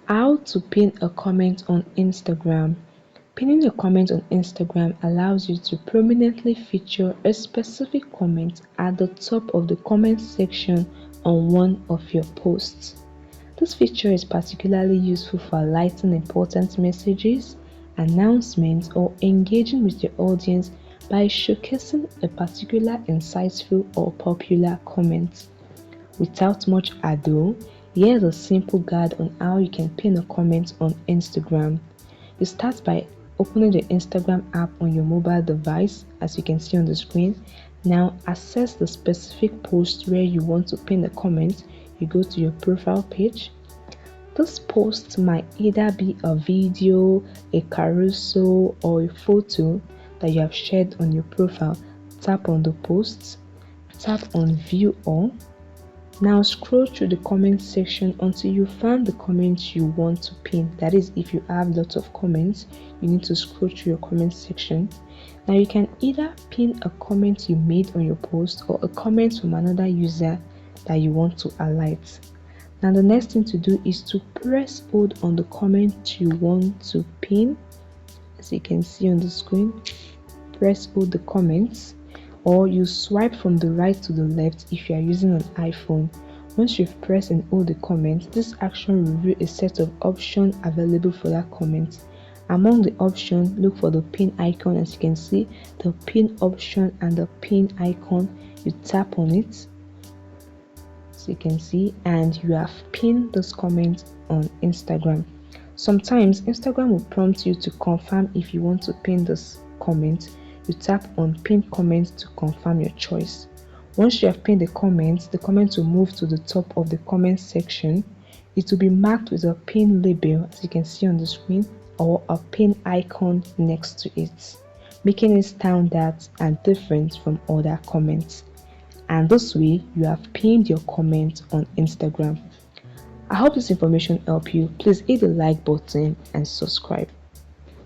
How to pin a comment on Instagram. Pinning a comment on Instagram allows you to prominently feature a specific comment at the top of the comment section on one of your posts. This feature is particularly useful for highlighting important messages, announcements, or engaging with your audience by showcasing a particular insightful or popular comment. Without much ado, here's a simple guide on how you can pin a comment on Instagram. You start by opening the Instagram app on your mobile device, as you can see on the screen. Now access the specific post where you want to pin a comment. You go to your profile page. This post might either be a video, a carousel, or a photo that you have shared on your profile. Tap on the post, tap on view all. Now scroll through the comment section until you find the comment you want to pin. That is, if you have lots of comments, you need to scroll through your comment section. Now you can either pin a comment you made on your post or a comment from another user that you want to highlight. Now the next thing to do is to press hold on the comment you want to pin. As you can see on the screen, press hold the comments, or you swipe from the right to the left if you are using an iPhone. Once you've pressed and hold the comment, this action will reveal a set of options available for that comment. Among the options, look for the pin icon. As you can see, the pin option and the pin icon, you tap on it, so you can see, and you have pinned this comment on Instagram. Sometimes Instagram will prompt you to confirm if you want to pin this comment. You tap on pin comment to confirm your choice. Once you have pinned the comment will move to the top of the comment section. It will be marked with a pin label, as you can see on the screen, or a pin icon next to it, making it stand out and different from other comments. And this way, you have pinned your comment on Instagram. I hope this information helped you. Please hit the like button and subscribe.